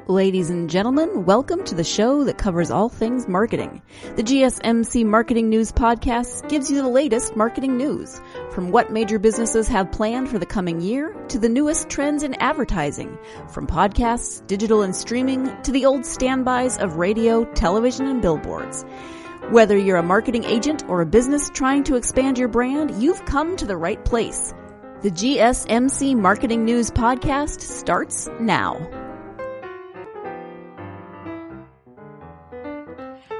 Ladies and gentlemen, welcome to the show that covers all things marketing. The GSMC Marketing News Podcast gives you the latest marketing news, from what major businesses have planned for the coming year to the newest trends in advertising, from podcasts, digital and streaming, to the old standbys of radio, television, and billboards. Whether you're a marketing agent or a business trying to expand your brand, you've come to the right place. The GSMC Marketing News Podcast starts now.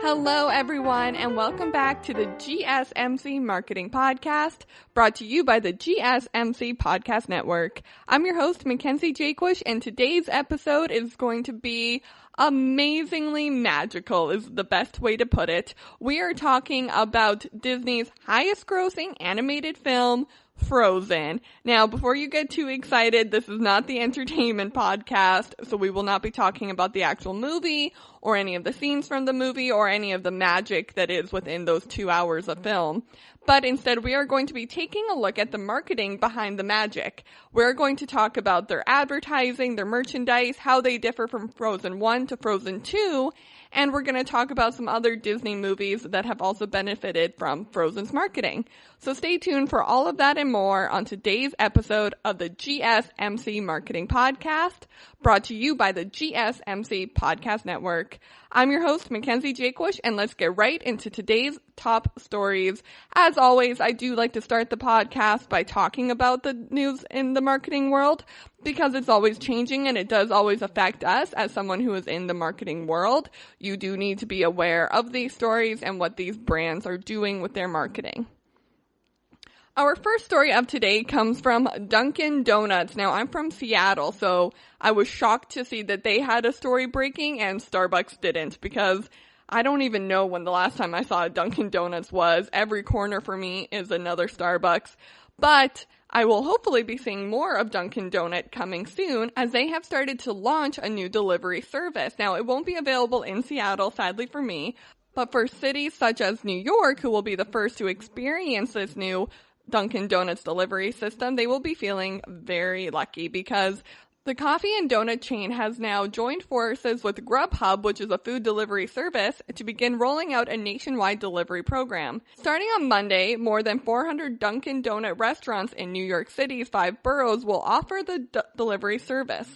Hello, everyone, and welcome back to the GSMC Marketing Podcast, brought to you by the GSMC Podcast Network. I'm your host, Mackenzie Jaquish, and today's episode is going to be amazingly magical, is the best way to put it. We are talking about Disney's highest-grossing animated film, Frozen. Now, before you get too excited, this is not the entertainment podcast, so we will not be talking about the actual movie or any of the scenes from the movie or any of the magic that is within those 2 hours of film. But instead, we are going to be taking a look at the marketing behind the magic. We're going to talk about their advertising, their merchandise, how they differ from Frozen 1 to Frozen 2, and we're going to talk about some other Disney movies that have also benefited from Frozen's marketing. So stay tuned for all of that and more on today's episode of the GSMC Marketing Podcast, brought to you by the GSMC Podcast Network. I'm your host, Mackenzie Jaquish, and let's get right into today's top stories. As always, I do like to start the podcast by talking about the news in the marketing world, because it's always changing and it does always affect us as someone who is in the marketing world. You do need to be aware of these stories and what these brands are doing with their marketing. Our first story of today comes from Dunkin' Donuts. Now, I'm from Seattle, so I was shocked to see that they had a story breaking and Starbucks didn't, because I don't even know when the last time I saw a Dunkin' Donuts was. Every corner for me is another Starbucks. But I will hopefully be seeing more of Dunkin' Donut coming soon, as they have started to launch a new delivery service. Now, it won't be available in Seattle, sadly for me, but for cities such as New York, who will be the first to experience this new Dunkin' Donuts delivery system, they will be feeling very lucky, because the coffee and donut chain has now joined forces with Grubhub, which is a food delivery service, to begin rolling out a nationwide delivery program. Starting on Monday, more than 400 Dunkin' Donut restaurants in New York City's 5 boroughs will offer the delivery service.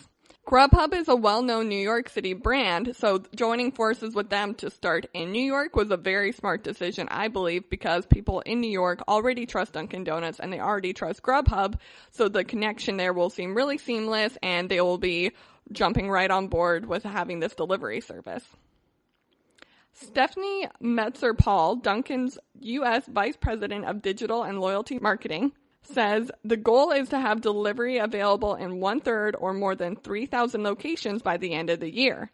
Grubhub is a well-known New York City brand, so joining forces with them to start in New York was a very smart decision, I believe, because people in New York already trust Dunkin' Donuts and they already trust Grubhub, so the connection there will seem really seamless and they will be jumping right on board with having this delivery service. Stephanie Metzer-Paul, Dunkin's U.S. Vice President of Digital and Loyalty Marketing, says the goal is to have delivery available in 1/3 or more than 3,000 locations by the end of the year.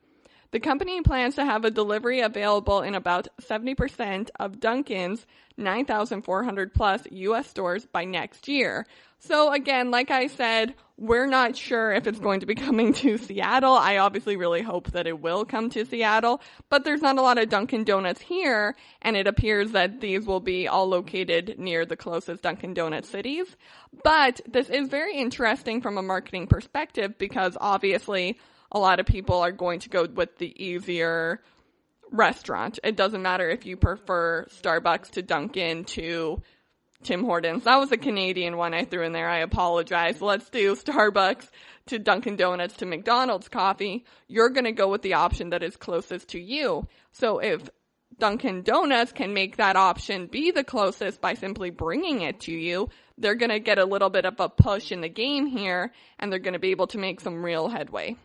The company plans to have a delivery available in about 70% of Dunkin's 9,400 plus U.S. stores by next year. So again, like I said, we're not sure if it's going to be coming to Seattle. I obviously really hope that it will come to Seattle, but there's not a lot of Dunkin' Donuts here, and it appears that these will be all located near the closest Dunkin' Donuts cities. But this is very interesting from a marketing perspective, because obviously a lot of people are going to go with the easier restaurant. It doesn't matter if you prefer Starbucks to Dunkin' to Tim Hortons. That was a Canadian one I threw in there. I apologize. Let's do Starbucks to Dunkin' Donuts to McDonald's coffee. You're going to go with the option that is closest to you. So if Dunkin' Donuts can make that option be the closest by simply bringing it to you, they're going to get a little bit of a push in the game here, and they're going to be able to make some real headway.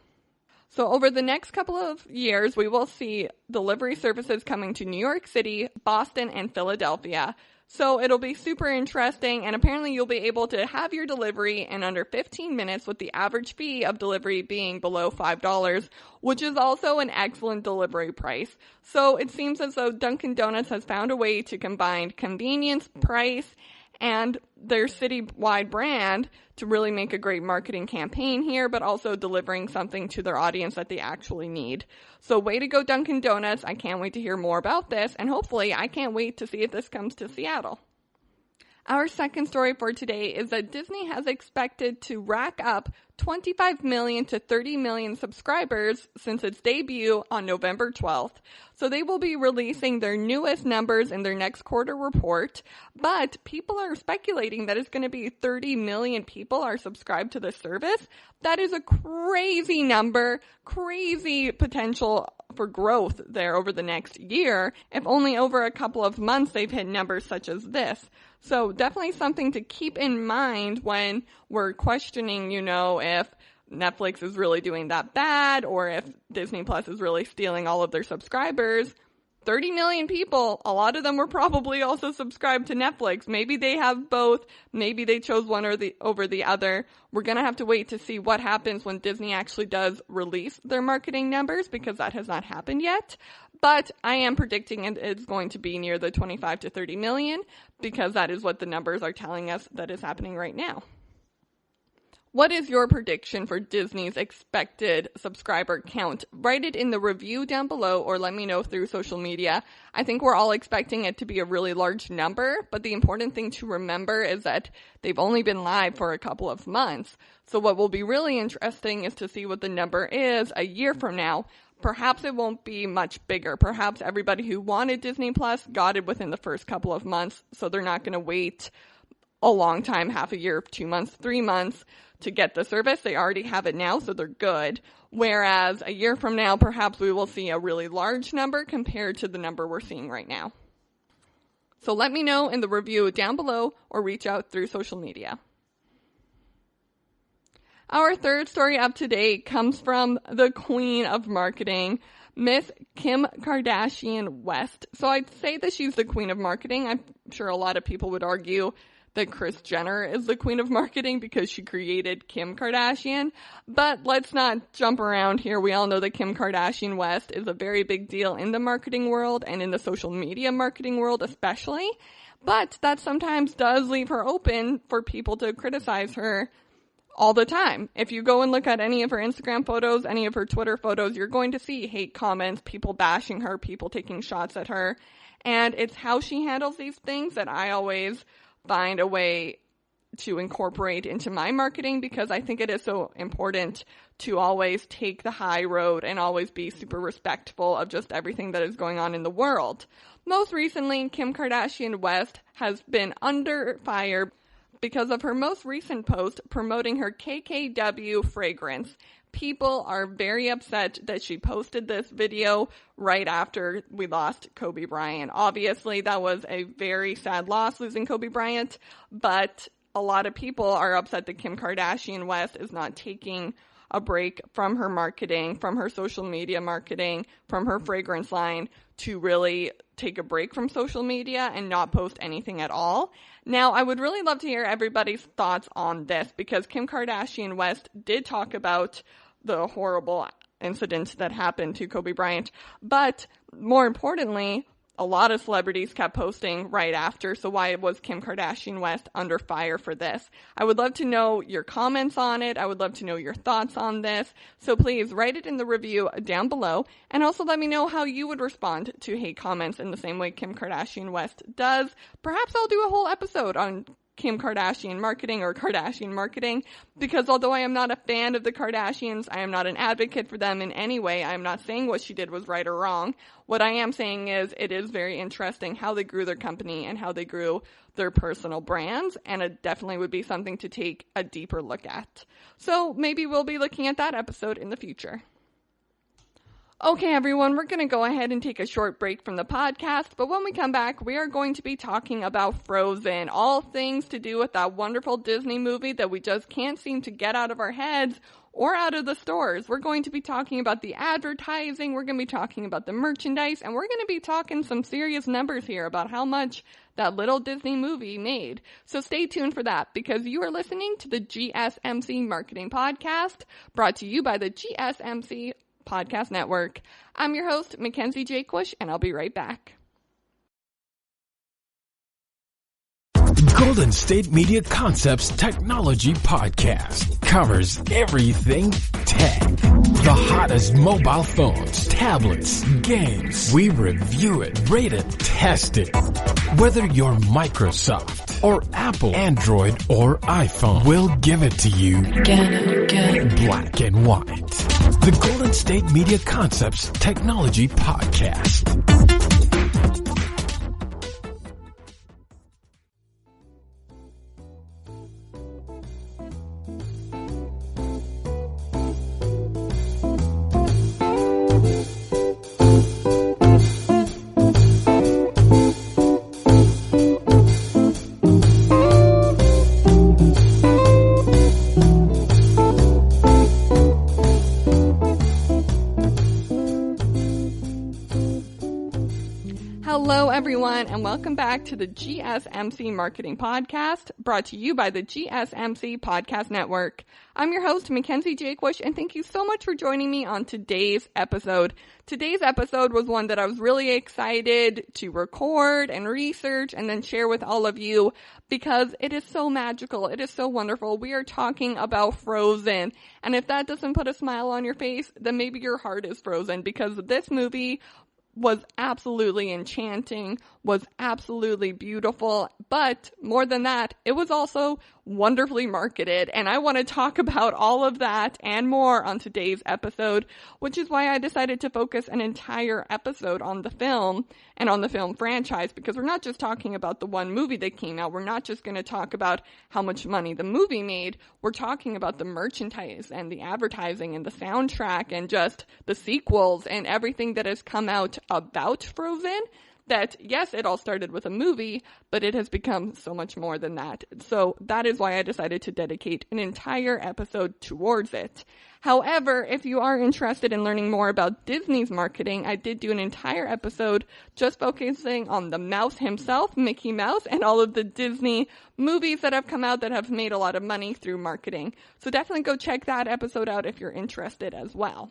So over the next couple of years, we will see delivery services coming to New York City, Boston, and Philadelphia. So it'll be super interesting, and apparently you'll be able to have your delivery in under 15 minutes, with the average fee of delivery being below $5, which is also an excellent delivery price. So it seems as though Dunkin' Donuts has found a way to combine convenience, price, and their city-wide brand to really make a great marketing campaign here, but also delivering something to their audience that they actually need. So way to go, Dunkin' Donuts. I can't wait to hear more about this, and hopefully I can't wait to see if this comes to Seattle. Our second story for today is that Disney has expected to rack up 25 million to 30 million subscribers since its debut on November 12th. So they will be releasing their newest numbers in their next quarter report, but people are speculating that it's going to be 30 million people are subscribed to the service. That is a crazy number, crazy potential for growth there over the next year, if only over a couple of months they've hit numbers such as this. So definitely something to keep in mind when we're questioning, if Netflix is really doing that bad or if Disney Plus is really stealing all of their subscribers. 30 million people, a lot of them were probably also subscribed to Netflix. Maybe they have both. Maybe they chose one over the other. We're going to have to wait to see what happens when Disney actually does release their marketing numbers, because that has not happened yet. But I am predicting it's going to be near the 25 to 30 million, because that is what the numbers are telling us that is happening right now. What is your prediction for Disney's expected subscriber count? Write it in the review down below or let me know through social media. I think we're all expecting it to be a really large number, but the important thing to remember is that they've only been live for a couple of months. So what will be really interesting is to see what the number is a year from now. Perhaps it won't be much bigger. Perhaps everybody who wanted Disney Plus got it within the first couple of months, so they're not going to wait a long time, half a year, 2 months, 3 months to get the service. They already have it now, so they're good. Whereas a year from now, perhaps we will see a really large number compared to the number we're seeing right now. So let me know in the review down below or reach out through social media. Our third story up to date comes from the queen of marketing, Miss Kim Kardashian West. So I'd say that she's the queen of marketing. I'm sure a lot of people would argue that Kris Jenner is the queen of marketing because she created Kim Kardashian. But let's not jump around here. We all know that Kim Kardashian West is a very big deal in the marketing world and in the social media marketing world especially. But that sometimes does leave her open for people to criticize her all the time. If you go and look at any of her Instagram photos, any of her Twitter photos, you're going to see hate comments, people bashing her, people taking shots at her. And it's how she handles these things that I always find a way to incorporate into my marketing, because I think it is so important to always take the high road and always be super respectful of just everything that is going on in the world. Most recently, Kim Kardashian West has been under fire because of her most recent post promoting her KKW fragrance. People are very upset that she posted this video right after we lost Kobe Bryant. Obviously, that was a very sad loss, losing Kobe Bryant, but a lot of people are upset that Kim Kardashian West is not taking a break from her marketing, from her social media marketing, from her fragrance line, to really take a break from social media and not post anything at all. Now, I would really love to hear everybody's thoughts on this, because Kim Kardashian West did talk about the horrible incident that happened to Kobe Bryant. But more importantly, a lot of celebrities kept posting right after. So why was Kim Kardashian West under fire for this? I would love to know your comments on it. I would love to know your thoughts on this. So please write it in the review down below. And also let me know how you would respond to hate comments in the same way Kim Kardashian West does. Perhaps I'll do a whole episode on Kim Kardashian marketing or Kardashian marketing, because although I am not a fan of the Kardashians, I am not an advocate for them in any way. I am not saying what she did was right or wrong. What I am saying is it is very interesting how they grew their company and how they grew their personal brands, and it definitely would be something to take a deeper look at. So maybe we'll be looking at that episode in the future. Okay, everyone, we're going to go ahead and take a short break from the podcast, but when we come back, we are going to be talking about Frozen, all things to do with that wonderful Disney movie that we just can't seem to get out of our heads or out of the stores. We're going to be talking about the advertising, we're going to be talking about the merchandise, and we're going to be talking some serious numbers here about how much that little Disney movie made. So stay tuned for that, because you are listening to the GSMC Marketing Podcast, brought to you by the GSMC Podcast Network. I'm your host, Mackenzie Jaquesh, and I'll be right back. Golden State Media Concepts Technology Podcast covers everything tech. The hottest mobile phones, tablets, games. We review it, rate it, test it. Whether you're Microsoft or Apple, Android or iPhone, we'll give it to you black and white. The Golden State Media Concepts Technology Podcast. Hello, everyone, and welcome back to the GSMC Marketing Podcast, brought to you by the GSMC Podcast Network. I'm your host, Mackenzie Jakewish, and thank you so much for joining me on today's episode. Today's episode was one that I was really excited to record and research and then share with all of you because it is so magical. It is so wonderful. We are talking about Frozen, and if that doesn't put a smile on your face, then maybe your heart is frozen because this movie was absolutely enchanting, was absolutely beautiful, but more than that, it was also wonderfully marketed, and I want to talk about all of that and more on today's episode, which is why I decided to focus an entire episode on the film and on the film franchise, because we're not just talking about the one movie that came out. We're not just going to talk about how much money the movie made. We're talking about the merchandise and the advertising and the soundtrack and just the sequels and everything that has come out about Frozen. That, yes, it all started with a movie, but it has become so much more than that. So that is why I decided to dedicate an entire episode towards it. However, if you are interested in learning more about Disney's marketing, I did do an entire episode just focusing on the mouse himself, Mickey Mouse, and all of the Disney movies that have come out that have made a lot of money through marketing. So definitely go check that episode out if you're interested as well.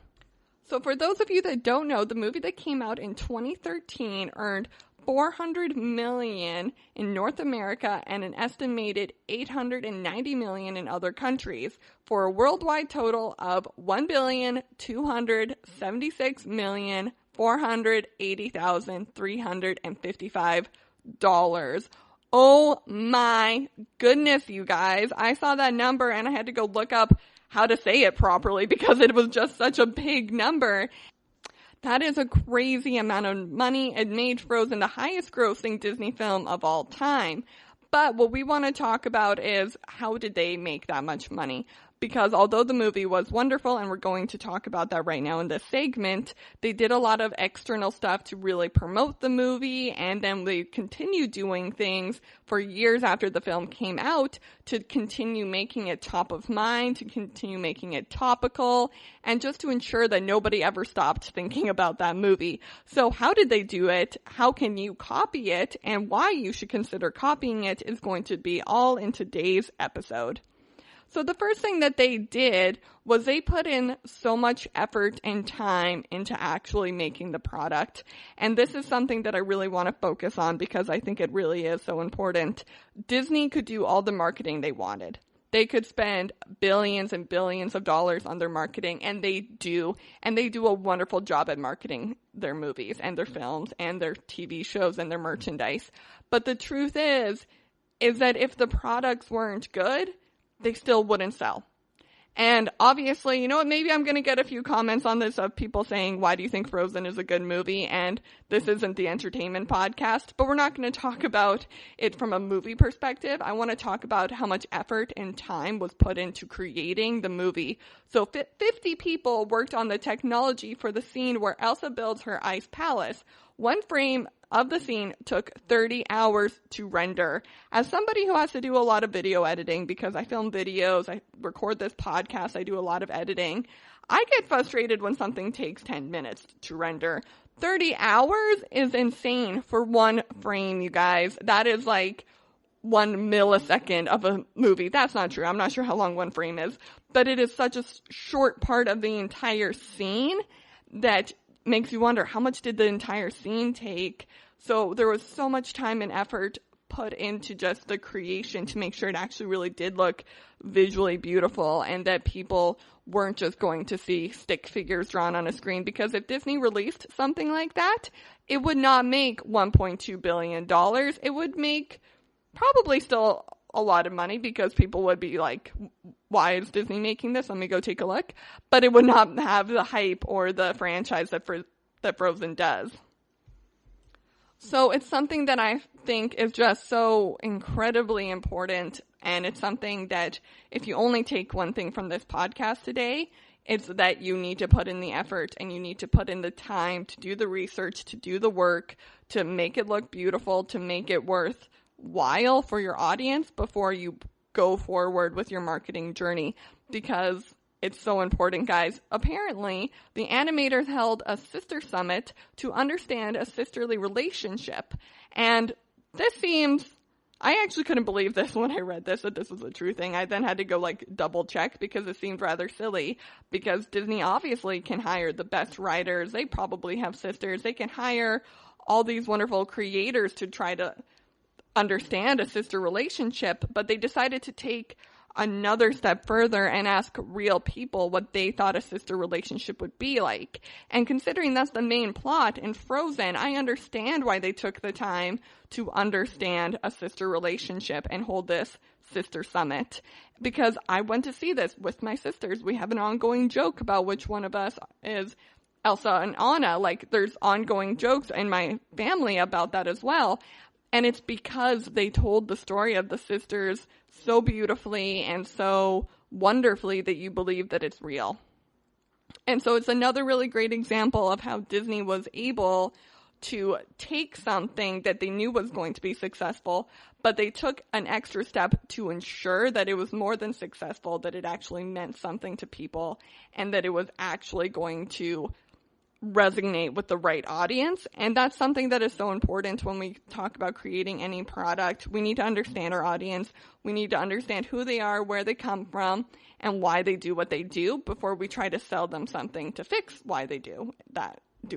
So for those of you that don't know, the movie that came out in 2013 earned $400 million in North America and an estimated $890 million in other countries for a worldwide total of $1,276,480,355. Oh my goodness, you guys. I saw that number and I had to go look up how to say it properly because it was just such a big number. That is a crazy amount of money. It made Frozen the highest grossing Disney film of all time. But what we want to talk about is how did they make that much money? Because although the movie was wonderful, and we're going to talk about that right now in this segment, they did a lot of external stuff to really promote the movie, and then they continued doing things for years after the film came out to continue making it top of mind, to continue making it topical, and just to ensure that nobody ever stopped thinking about that movie. So how did they do it? How can you copy it? And why you should consider copying it is going to be all in today's episode. So the first thing that they did was they put in so much effort and time into actually making the product. And this is something that I really want to focus on because I think it really is so important. Disney could do all the marketing they wanted. They could spend billions and billions of dollars on their marketing, and they do. And they do a wonderful job at marketing their movies and their films and their TV shows and their merchandise. But the truth is that if the products weren't good, they still wouldn't sell. And obviously, you know what, maybe I'm going to get a few comments on this of people saying, why do you think Frozen is a good movie? And this isn't the entertainment podcast, but we're not going to talk about it from a movie perspective. I want to talk about how much effort and time was put into creating the movie. So 50 people worked on the technology for the scene where Elsa builds her ice palace. One frame of the scene took 30 hours to render. As somebody who has to do a lot of video editing, because I film videos, I record this podcast, I do a lot of editing, I get frustrated when something takes 10 minutes to render. 30 hours is insane for one frame, you guys. That is like 1 millisecond of a movie. That's not true. I'm not sure how long one frame is, but it is such a short part of the entire scene that makes you wonder, how much did the entire scene take? So there was so much time and effort put into just the creation to make sure it actually really did look visually beautiful and that people weren't just going to see stick figures drawn on a screen. Because if Disney released something like that, it would not make $1.2 billion. It would make probably still a lot of money because people would be like, why is Disney making this? Let me go take a look. But it would not have the hype or the franchise that Frozen does. So it's something that I think is just so incredibly important, and it's something that if you only take one thing from this podcast today, it's that you need to put in the effort and you need to put in the time to do the research, to do the work, to make it look beautiful, to make it worthwhile for your audience before you go forward with your marketing journey, because it's so important, guys. Apparently, the animators held a sister summit to understand a sisterly relationship. And this seems, I actually couldn't believe this when I read this, that this was a true thing. I then had to go double check because it seemed rather silly, because Disney obviously can hire the best writers. They probably have sisters. They can hire all these wonderful creators to try to understand a sister relationship, but they decided to take another step further and ask real people what they thought a sister relationship would be like. And considering that's the main plot in Frozen, I understand why they took the time to understand a sister relationship and hold this sister summit. Because I went to see this with my sisters. We have an ongoing joke about which one of us is Elsa and Anna. There's ongoing jokes in my family about that as well. And it's because they told the story of the sisters so beautifully and so wonderfully that you believe that it's real. And so it's another really great example of how Disney was able to take something that they knew was going to be successful, but they took an extra step to ensure that it was more than successful, that it actually meant something to people, and that it was actually going to resonate with the right audience. And that's something that is so important when we talk about creating any product. We need to understand our audience. We need to understand who they are, where they come from, and why they do what they do before we try to sell them something to fix why they do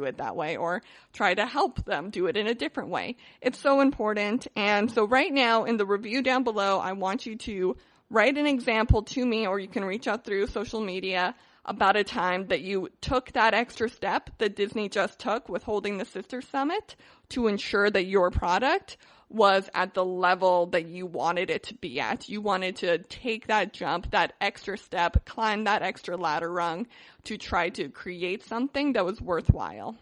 it that way, or try to help them do it in a different way. It's so important. And so right now in the review down below, I want you to write an example to me, or you can reach out through social media about a time that you took that extra step that Disney just took with holding the Sister Summit to ensure that your product was at the level that you wanted it to be at. You wanted to take that jump, that extra step, climb that extra ladder rung to try to create something that was worthwhile.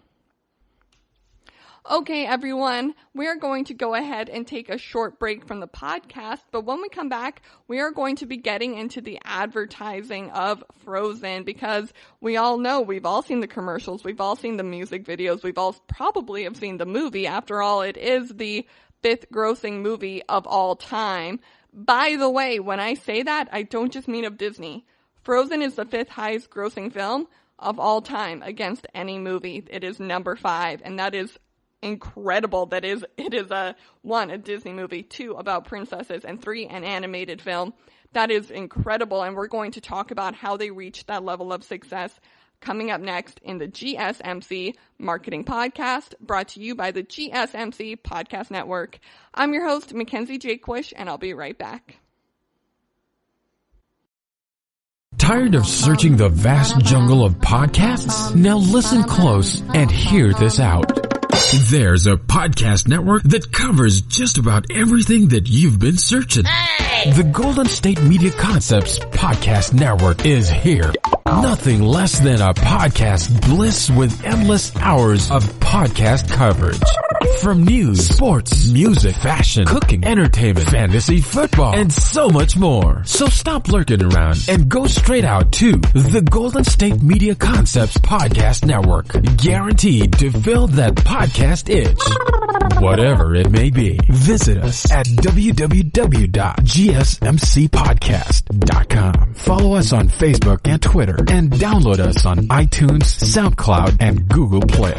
Okay, everyone, we are going to go ahead and take a short break from the podcast, but when we come back, we are going to be getting into the advertising of Frozen, because we all know, we've all seen the commercials, we've all seen the music videos, we've all probably have seen the movie. After all, it is the 5th grossing movie of all time. By the way, when I say that, I don't just mean of Disney. Frozen is the 5th highest grossing film of all time against any movie. It is number 5, and that is incredible. It is a Disney movie, 2 about princesses, and 3 an animated film. That is incredible, and we're going to talk about how they reached that level of success coming up next in the GSMC Marketing Podcast, brought to you by the GSMC Podcast Network. I'm your host, Mackenzie Jaquish, and I'll be right back. Tired of searching the vast jungle of podcasts? Now listen close and hear this out. There's a podcast network that covers just about everything that you've been searching. Hey! The Golden State Media Concepts Podcast Network is here. Nothing less than a podcast bliss with endless hours of podcast coverage. From news, sports, music, fashion, cooking, entertainment, fantasy, football, and so much more. So stop lurking around and go straight out to the Golden State Media Concepts Podcast Network. Guaranteed to fill that podcast itch. Whatever it may be. Visit us at www.gsmcpodcast.com. Follow us on Facebook and Twitter, and download us on iTunes, SoundCloud, and Google Play.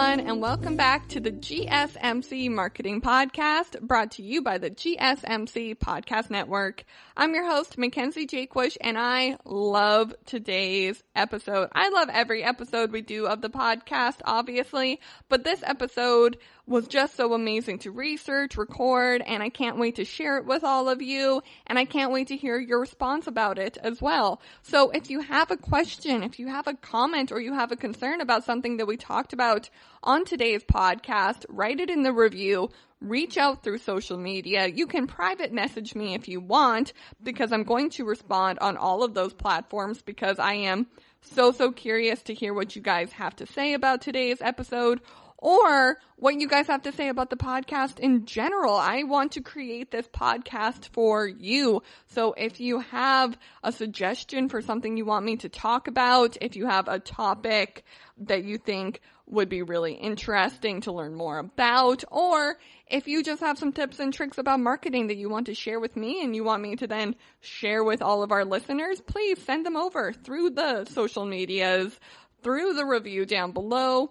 everyone, and welcome back to the GSMC Marketing Podcast, brought to you by the GSMC Podcast Network. I'm your host, Mackenzie Jaquish, and I love today's episode. I love every episode we do of the podcast, obviously, but this episode was just so amazing to research, record, and I can't wait to share it with all of you, and I can't wait to hear your response about it as well. So if you have a question, if you have a comment, or you have a concern about something that we talked about on today's podcast, write it in the review. Reach out through social media. You can private message me if you want, because I'm going to respond on all of those platforms, because I am so curious to hear what you guys have to say about today's episode, or what you guys have to say about the podcast in general. I want to create this podcast for you. So if you have a suggestion for something you want me to talk about, if you have a topic that you think would be really interesting to learn more about, or if you just have some tips and tricks about marketing that you want to share with me and you want me to then share with all of our listeners, please send them over through the social medias, through the review down below.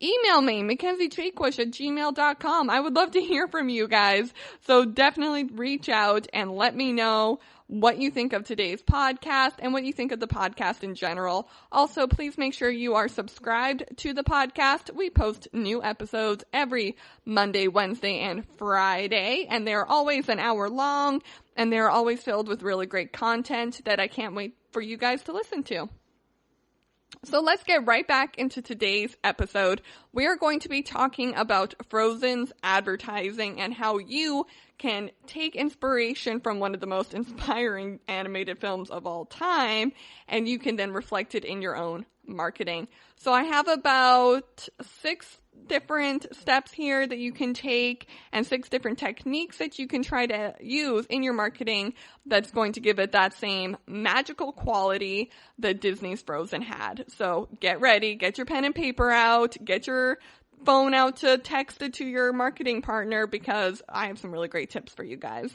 Email me, mackenziejaquish@gmail.com. I would love to hear from you guys. So definitely reach out and let me know what you think of today's podcast and what you think of the podcast in general. Also, please make sure you are subscribed to the podcast. We post new episodes every Monday, Wednesday, and Friday, and they're always an hour long, and they're always filled with really great content that I can't wait for you guys to listen to. So let's get right back into today's episode. We are going to be talking about Frozen's advertising and how you can take inspiration from one of the most inspiring animated films of all time, and you can then reflect it in your own marketing. So I have about 6 different steps here that you can take and 6 different techniques that you can try to use in your marketing that's going to give it that same magical quality that Disney's Frozen had. So get ready, get your pen and paper out, get your phone out to text it to your marketing partner, because I have some really great tips for you guys.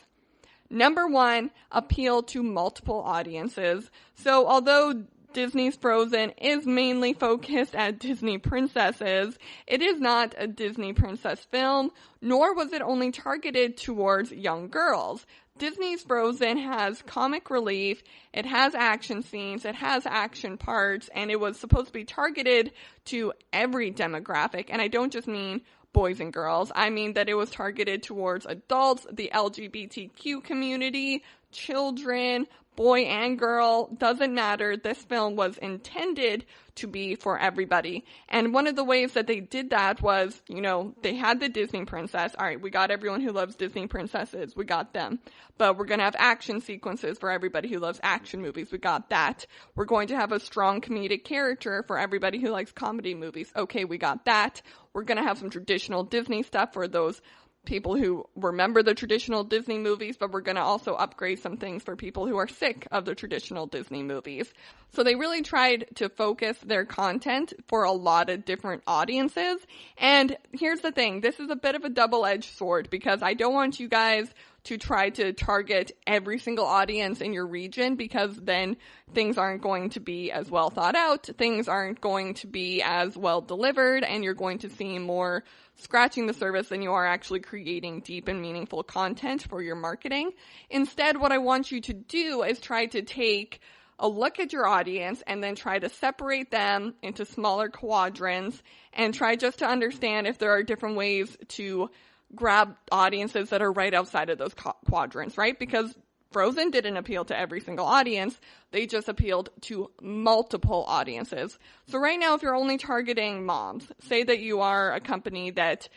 Number 1, appeal to multiple audiences. So although Disney's Frozen is mainly focused at Disney princesses, it is not a Disney princess film, nor was it only targeted towards young girls. Disney's Frozen has comic relief, it has action scenes, it has action parts, and it was supposed to be targeted to every demographic. And I don't just mean boys and girls. I mean that it was targeted towards adults, the LGBTQ community, children, boy and girl, doesn't matter. This film was intended to be for everybody. And one of the ways that they did that was, they had the Disney princess. All right, we got everyone who loves Disney princesses. We got them. But we're going to have action sequences for everybody who loves action movies. We got that. We're going to have a strong comedic character for everybody who likes comedy movies. Okay, we got that. We're going to have some traditional Disney stuff for those people who remember the traditional Disney movies, but we're going to also upgrade some things for people who are sick of the traditional Disney movies. So they really tried to focus their content for a lot of different audiences. And here's the thing, this is a bit of a double-edged sword, because I don't want you guys to try to target every single audience in your region, because then things aren't going to be as well thought out, things aren't going to be as well delivered, and you're going to see more scratching the surface than you are actually creating deep and meaningful content for your marketing. Instead, what I want you to do is try to take a look at your audience and then try to separate them into smaller quadrants and try just to understand if there are different ways to grab audiences that are right outside of those quadrants, right? Because Frozen didn't appeal to every single audience. They just appealed to multiple audiences. So right now, if you're only targeting moms, say that you are a company that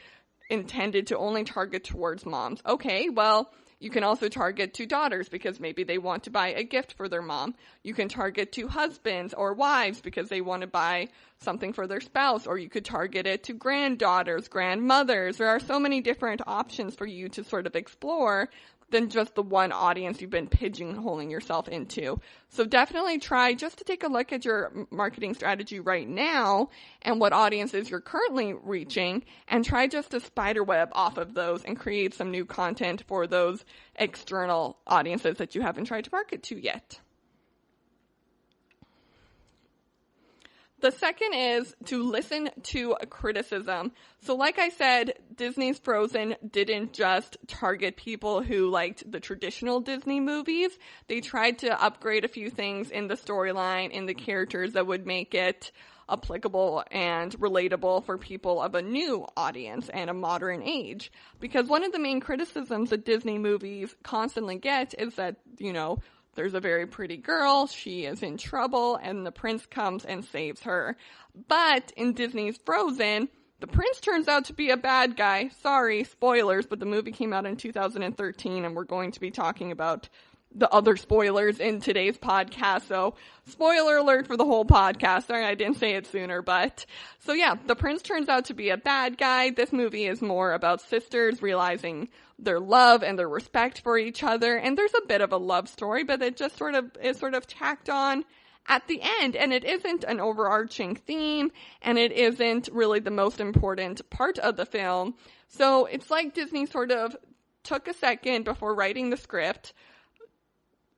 intended to only target towards moms. Okay, well, you can also target to daughters because maybe they want to buy a gift for their mom. You can target to husbands or wives because they want to buy something for their spouse, or you could target it to granddaughters, grandmothers. There are so many different options for you to sort of explore than just the one audience you've been pigeonholing yourself into. So definitely try just to take a look at your marketing strategy right now and what audiences you're currently reaching, and try just to spiderweb off of those and create some new content for those external audiences that you haven't tried to market to yet. The second is to listen to criticism. So like I said, Disney's Frozen didn't just target people who liked the traditional Disney movies. They tried to upgrade a few things in the storyline, in the characters that would make it applicable and relatable for people of a new audience and a modern age. Because one of the main criticisms that Disney movies constantly get is that, there's a very pretty girl, she is in trouble, and the prince comes and saves her. But in Disney's Frozen, the prince turns out to be a bad guy. Sorry, spoilers, but the movie came out in 2013, and we're going to be talking about the other spoilers in today's podcast. So, spoiler alert for the whole podcast. Sorry, I didn't say it sooner, but so yeah, the prince turns out to be a bad guy. This movie is more about sisters realizing their love and their respect for each other. And there's a bit of a love story, but it just is sort of tacked on at the end. And it isn't an overarching theme, and it isn't really the most important part of the film. So it's like Disney sort of took a second before writing the script,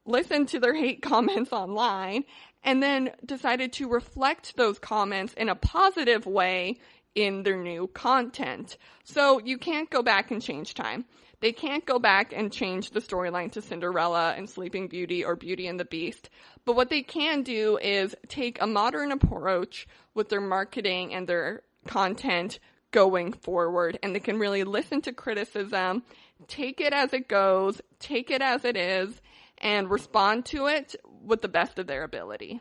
listened to their hate comments online, and then decided to reflect those comments in a positive way in their new content. So you can't go back and change time. They can't go back and change the storyline to Cinderella and Sleeping Beauty or Beauty and the Beast. But what they can do is take a modern approach with their marketing and their content going forward. And they can really listen to criticism, take it as it goes, take it as it is, and respond to it with the best of their ability.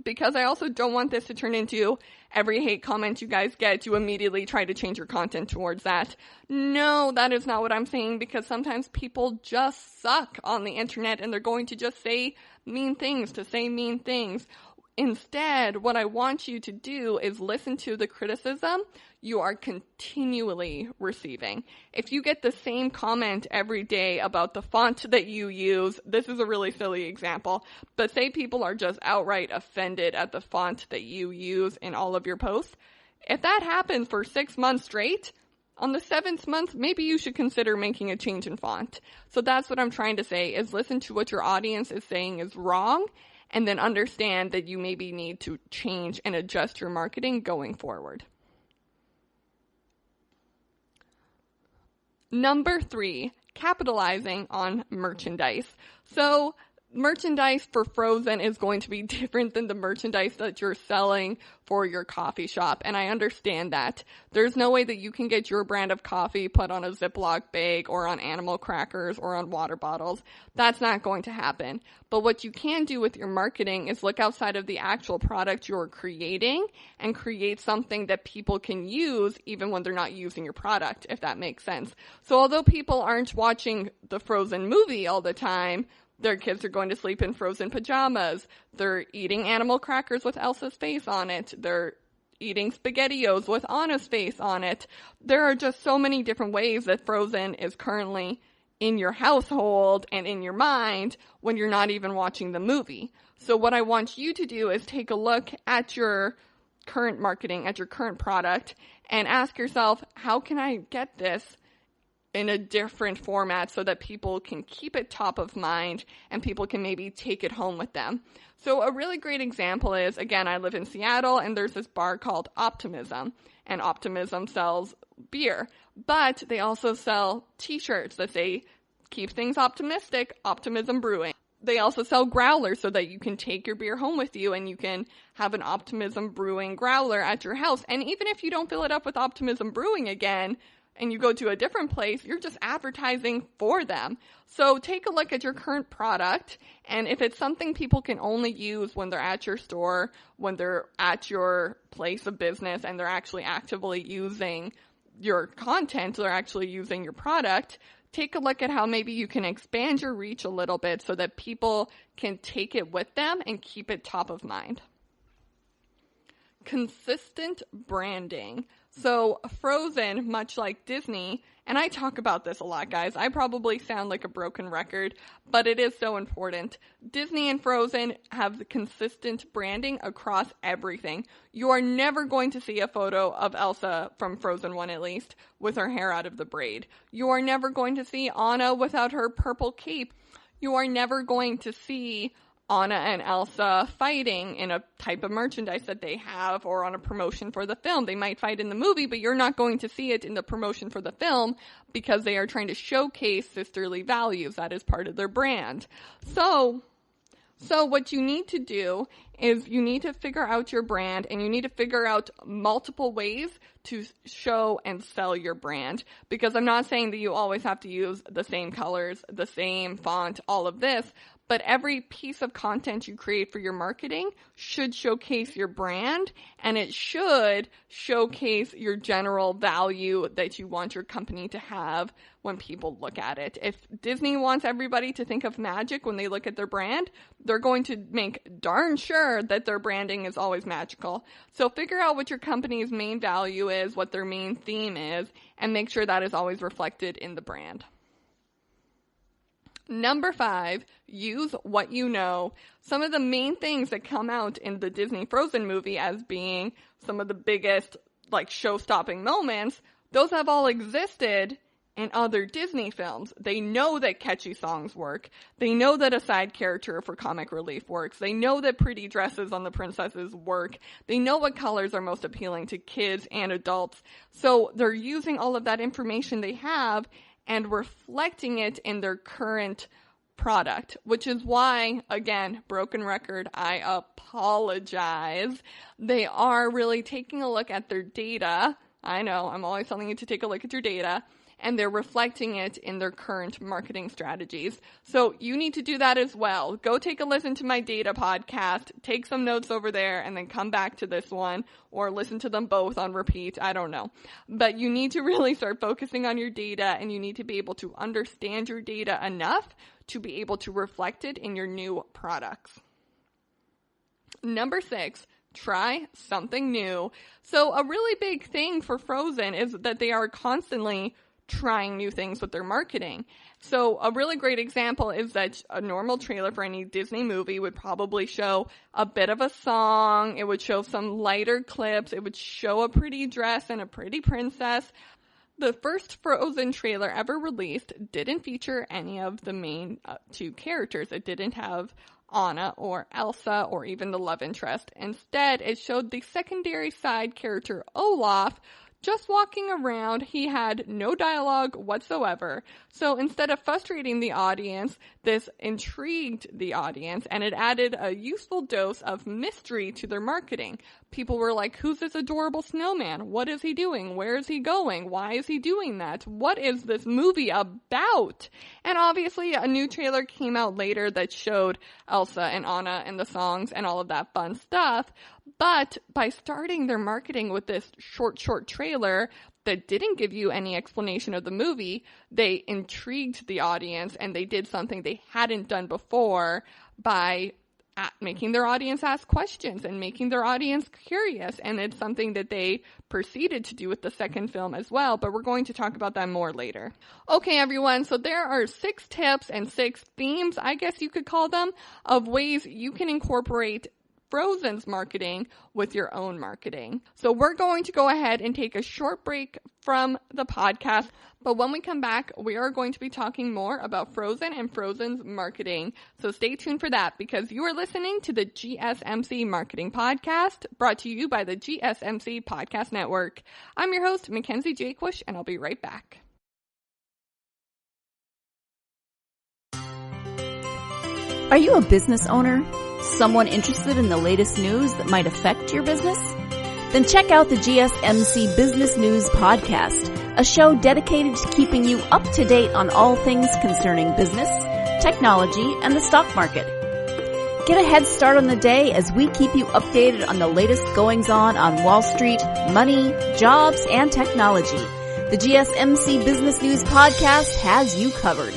Because I also don't want this to turn into every hate comment you guys get, you immediately try to change your content towards that. No, that is not what I'm saying, because sometimes people just suck on the internet and they're going to just say mean things to say mean things. Instead, what I want you to do is listen to the criticism you are continually receiving. If you get the same comment every day about the font that you use, this is a really silly example, but say people are just outright offended at the font that you use in all of your posts. If that happens for 6 months straight, on the 7th month, maybe you should consider making a change in font. So that's what I'm trying to say, is listen to what your audience is saying is wrong, and then understand that you maybe need to change and adjust your marketing going forward. Number 3, capitalizing on merchandise. So merchandise for Frozen is going to be different than the merchandise that you're selling for your coffee shop. And I understand that. There's no way that you can get your brand of coffee put on a Ziploc bag or on animal crackers or on water bottles. That's not going to happen. But what you can do with your marketing is look outside of the actual product you're creating and create something that people can use even when they're not using your product, if that makes sense. So although people aren't watching the Frozen movie all the time, their kids are going to sleep in Frozen pajamas. They're eating animal crackers with Elsa's face on it. They're eating SpaghettiOs with Anna's face on it. There are just so many different ways that Frozen is currently in your household and in your mind when you're not even watching the movie. So what I want you to do is take a look at your current marketing, at your current product, and ask yourself, how can I get this in a different format so that people can keep it top of mind and people can maybe take it home with them. So a really great example is, again, I live in Seattle and there's this bar called Optimism, and Optimism sells beer, but they also sell t-shirts that say, keep things optimistic, Optimism Brewing. They also sell growlers so that you can take your beer home with you and you can have an Optimism Brewing growler at your house. And even if you don't fill it up with Optimism Brewing again, and you go to a different place, you're just advertising for them. So take a look at your current product, and if it's something people can only use when they're at your store, when they're at your place of business, and they're actually actively using your content, they're actually using your product, take a look at how maybe you can expand your reach a little bit so that people can take it with them and keep it top of mind. Consistent branding. So Frozen, much like Disney, and I talk about this a lot, guys. I probably sound like a broken record, but it is so important. Disney and Frozen have the consistent branding across everything. You are never going to see a photo of Elsa, from Frozen 1 at least, with her hair out of the braid. You are never going to see Anna without her purple cape. You are never going to see Anna and Elsa fighting in a type of merchandise that they have or on a promotion for the film. They might fight in the movie, but you're not going to see it in the promotion for the film because they are trying to showcase sisterly values. That is part of their brand. So what you need to do is you need to figure out your brand, and you need to figure out multiple ways to show and sell your brand. Because I'm not saying that you always have to use the same colors, the same font, all of this, but every piece of content you create for your marketing should showcase your brand, and it should showcase your general value that you want your company to have when people look at it. If Disney wants everybody to think of magic when they look at their brand, they're going to make darn sure that their branding is always magical. So figure out what your company's main value is, what their main theme is, and make sure that is always reflected in the brand. Number 5, use what you know. Some of the main things that come out in the Disney Frozen movie as being some of the biggest, show-stopping moments, those have all existed in other Disney films. They know that catchy songs work. They know that a side character for comic relief works. They know that pretty dresses on the princesses work. They know what colors are most appealing to kids and adults. So they're using all of that information they have and reflecting it in their current product, which is why, again, broken record, I apologize. They are really taking a look at their data. I know, I'm always telling you to take a look at your data, and they're reflecting it in their current marketing strategies. So you need to do that as well. Go take a listen to my data podcast, take some notes over there, and then come back to this one, or listen to them both on repeat. I don't know. But you need to really start focusing on your data, and you need to be able to understand your data enough to be able to reflect it in your new products. Number 6, try something new. So a really big thing for Frozen is that they are constantly trying new things with their marketing. So a really great example is that a normal trailer for any Disney movie would probably show a bit of a song. It would show some lighter clips. It would show a pretty dress and a pretty princess. The first Frozen trailer ever released didn't feature any of the main 2 characters. It didn't have Anna or Elsa or even the love interest. Instead, it showed the secondary side character Olaf just walking around. He had no dialogue whatsoever. So instead of frustrating the audience, this intrigued the audience, and it added a useful dose of mystery to their marketing. People were like, who's this adorable snowman? What is he doing? Where is he going? Why is he doing that? What is this movie about? And obviously a new trailer came out later that showed Elsa and Anna and the songs and all of that fun stuff. But by starting their marketing with this short trailer that didn't give you any explanation of the movie, they intrigued the audience, and they did something they hadn't done before by making their audience ask questions and making their audience curious. And it's something that they proceeded to do with the second film as well, but we're going to talk about that more later. Okay, everyone, so there are 6 tips and 6 themes, I guess you could call them, of ways you can incorporate Frozen's marketing with your own marketing. So we're going to go ahead and take a short break from the podcast, but when we come back, we are going to be talking more about Frozen and Frozen's marketing. So stay tuned for that, because you are listening to the GSMC Marketing Podcast, brought to you by the GSMC Podcast Network. I'm your host, Mackenzie Jaquish, and I'll be right back. Are you a business owner? Someone interested in the latest news that might affect your business? Then check out the GSMC Business News Podcast, a show dedicated to keeping you up to date on all things concerning business, technology, and the stock market. Get a head start on the day as we keep you updated on the latest goings-on Wall Street, money, jobs, and technology. The GSMC Business News Podcast has you covered.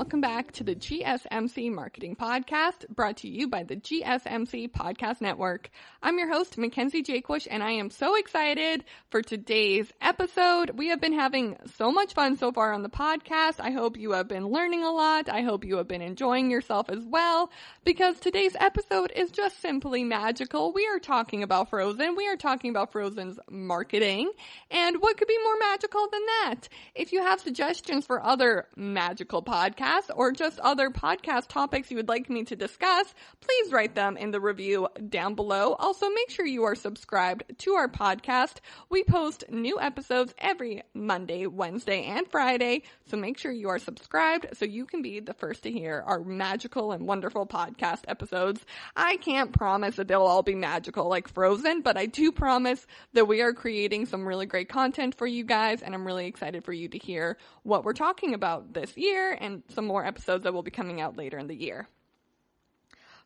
welcome back to the GSMC Marketing Podcast, brought to you by the GSMC Podcast Network. I'm your host, Mackenzie Jaquush, and I am so excited for today's episode. We have been having so much fun so far on the podcast. I hope you have been learning a lot. I hope you have been enjoying yourself as well, because today's episode is just simply magical. We are talking about Frozen. We are talking about Frozen's marketing, and what could be more magical than that? If you have suggestions for other magical podcasts or just other podcast topics you would like me to discuss, please write them in the review down below. Also, make sure you are subscribed to our podcast. We post new episodes every Monday, Wednesday, and Friday, so make sure you are subscribed so you can be the first to hear our magical and wonderful podcast episodes. I can't promise that they'll all be magical like Frozen, but I do promise that we are creating some really great content for you guys, and I'm really excited for you to hear what we're talking about this year and some more episodes that will be coming out later in the year.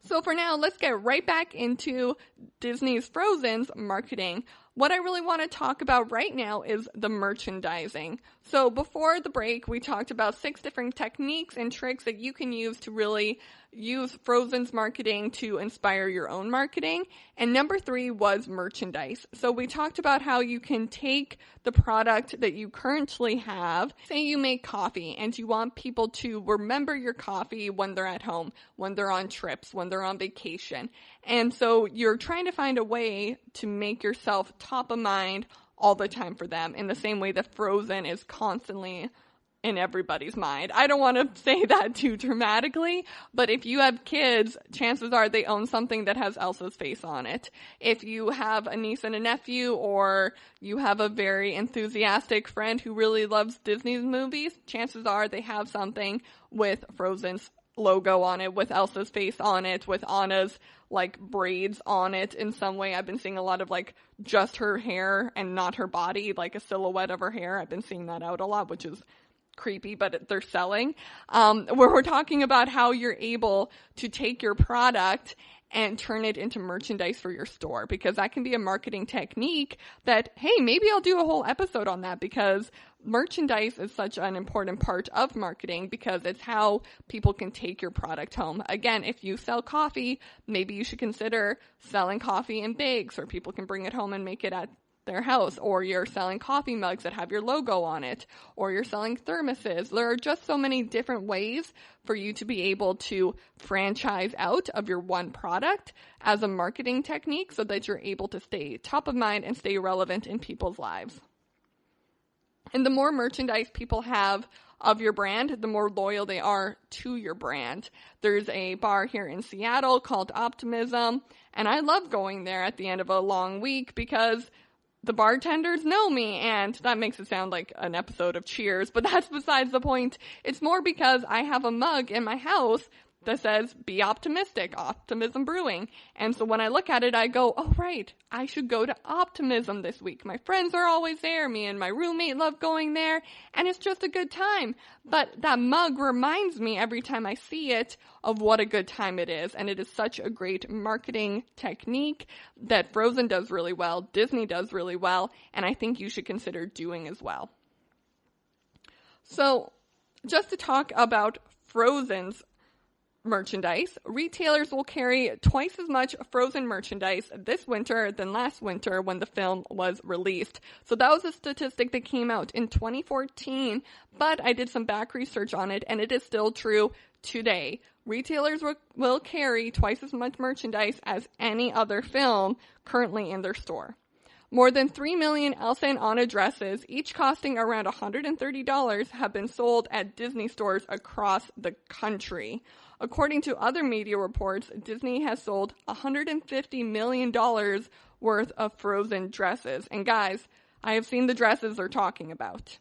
So for now, let's get right back into Disney's Frozen's marketing. What I really want to talk about right now is the merchandising. So before the break, we talked about 6 different techniques and tricks that you can use to really use Frozen's marketing to inspire your own marketing. And number 3 was merchandise. So we talked about how you can take the product that you currently have. Say you make coffee and you want people to remember your coffee when they're at home, when they're on trips, when they're on vacation. And so you're trying to find a way to make yourself top of mind all the time for them, in the same way that Frozen is constantly in everybody's mind. I don't want to say that too dramatically, but if you have kids, chances are they own something that has Elsa's face on it. If you have a niece and a nephew, or you have a very enthusiastic friend who really loves Disney's movies, chances are they have something with Frozen's logo on it, with Elsa's face on it, with Anna's braids on it in some way. I've been seeing a lot of just her hair and not her body, like a silhouette of her hair. I've been seeing that out a lot, which is creepy, but they're selling. Where we're talking about how you're able to take your product and turn it into merchandise for your store, because that can be a marketing technique that, hey, maybe I'll do a whole episode on that, because merchandise is such an important part of marketing, because it's how people can take your product home. Again, if you sell coffee, maybe you should consider selling coffee in bags, or people can bring it home and make it at their house, or you're selling coffee mugs that have your logo on it, or you're selling thermoses. There are just so many different ways for you to be able to franchise out of your one product as a marketing technique, so that you're able to stay top of mind and stay relevant in people's lives. And the more merchandise people have of your brand, the more loyal they are to your brand. There's a bar here in Seattle called Optimism, and I love going there at the end of a long week, because the bartenders know me, and that makes it sound like an episode of Cheers, but that's besides the point. It's more because I have a mug in my house that says, "Be optimistic, Optimism Brewing." And so when I look at it, I go, oh, right, I should go to Optimism this week. My friends are always there. Me and my roommate love going there, and it's just a good time. But that mug reminds me every time I see it of what a good time it is. And it is such a great marketing technique that Frozen does really well, Disney does really well, and I think you should consider doing as well. So just to talk about Frozen's merchandise, retailers will carry twice as much Frozen merchandise this winter than last winter when the film was released. So that was a statistic that came out in 2014, but I did some back research on it, and it is still true today. Retailers will carry twice as much merchandise as any other film currently in their store. More than 3 million Elsa and Anna dresses, each costing around $130, have been sold at Disney stores across the country. According to other media reports, Disney has sold $150 million worth of Frozen dresses. And guys, I have seen the dresses they're talking about.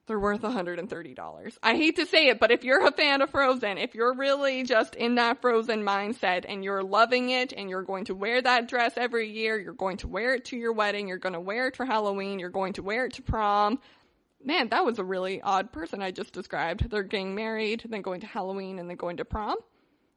They're worth $130. I hate to say it, but if you're a fan of Frozen, if you're really just in that Frozen mindset and you're loving it and you're going to wear that dress every year, you're going to wear it to your wedding, you're going to wear it for Halloween, you're going to wear it to prom. Man, that was a really odd person I just described. They're getting married, then going to Halloween, and then going to prom.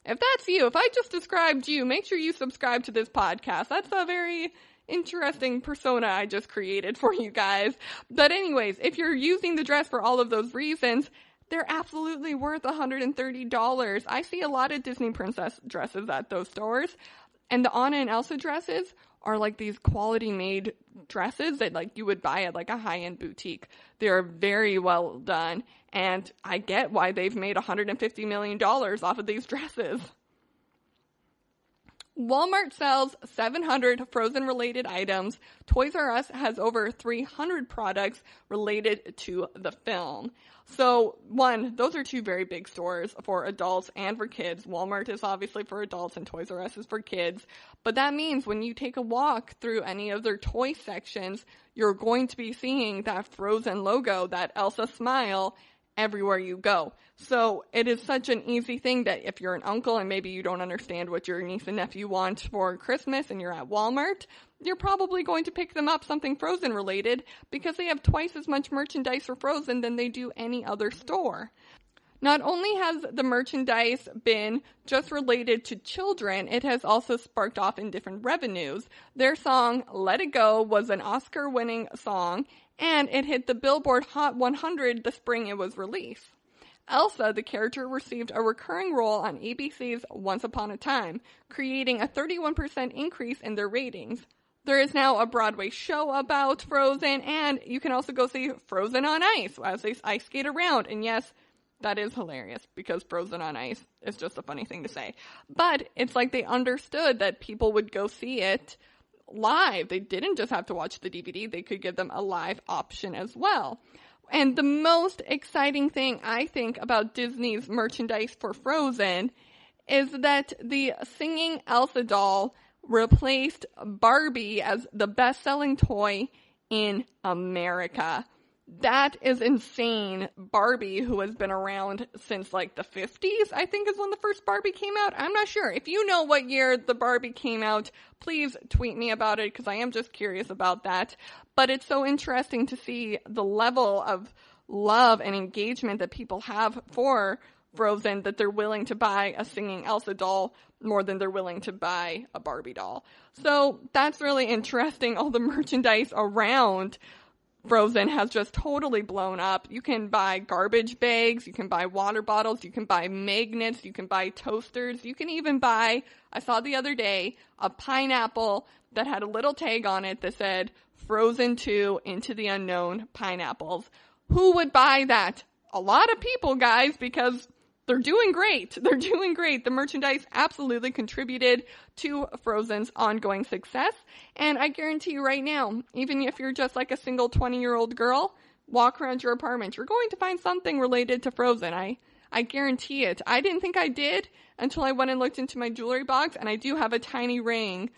If that's you, if I just described you, make sure you subscribe to this podcast. That's a very interesting persona I just created for you guys. But anyways, if you're using the dress for all of those reasons, they're absolutely worth $130. I see a lot of Disney princess dresses at those stores, and the Anna and Elsa dresses are like these quality made dresses that like you would buy at like a high-end boutique. They're very well done, and I get why they've made $150 million off of these dresses. Walmart sells 700 Frozen-related items. Toys R Us has over 300 products related to the film. So, one, those are two very big stores for adults and for kids. Walmart is obviously for adults and Toys R Us is for kids. But that means when you take a walk through any of their toy sections, you're going to be seeing that Frozen logo, that Elsa smile, everywhere you go. So it is such an easy thing that if you're an uncle and maybe you don't understand what your niece and nephew want for Christmas and you're at Walmart, you're probably going to pick them up something Frozen related because they have twice as much merchandise for Frozen than they do any other store. Not only has the merchandise been just related to children, it has also sparked off in different revenues. Their song, Let It Go, was an Oscar-winning song, and it hit the Billboard Hot 100 the spring it was released. Elsa, the character, received a recurring role on ABC's Once Upon a Time, creating a 31% increase in their ratings. There is now a Broadway show about Frozen, and you can also go see Frozen on Ice as they ice skate around. And yes, that is hilarious because Frozen on Ice is just a funny thing to say. But it's like they understood that people would go see it live. They didn't just have to watch the DVD. They could give them a live option as well. And the most exciting thing I think about Disney's merchandise for Frozen is that the singing Elsa doll replaced Barbie as the best-selling toy in America. That is insane. Barbie, who has been around since like the 50s, I think is when the first Barbie came out. I'm not sure. If you know what year the Barbie came out, please tweet me about it because I am just curious about that. But it's so interesting to see the level of love and engagement that people have for Frozen that they're willing to buy a singing Elsa doll more than they're willing to buy a Barbie doll. So that's really interesting. All the merchandise around Frozen has just totally blown up. You can buy garbage bags, you can buy water bottles, you can buy magnets, you can buy toasters, you can even buy, I saw the other day, a pineapple that had a little tag on it that said, Frozen 2 Into the Unknown Pineapples. Who would buy that? A lot of people, guys, because they're doing great. They're doing great. The merchandise absolutely contributed to Frozen's ongoing success. And I guarantee you right now, even if you're just like a single 20-year-old girl, walk around your apartment, you're going to find something related to Frozen. I guarantee it. I didn't think I did until I went and looked into my jewelry box, and I do have a tiny ring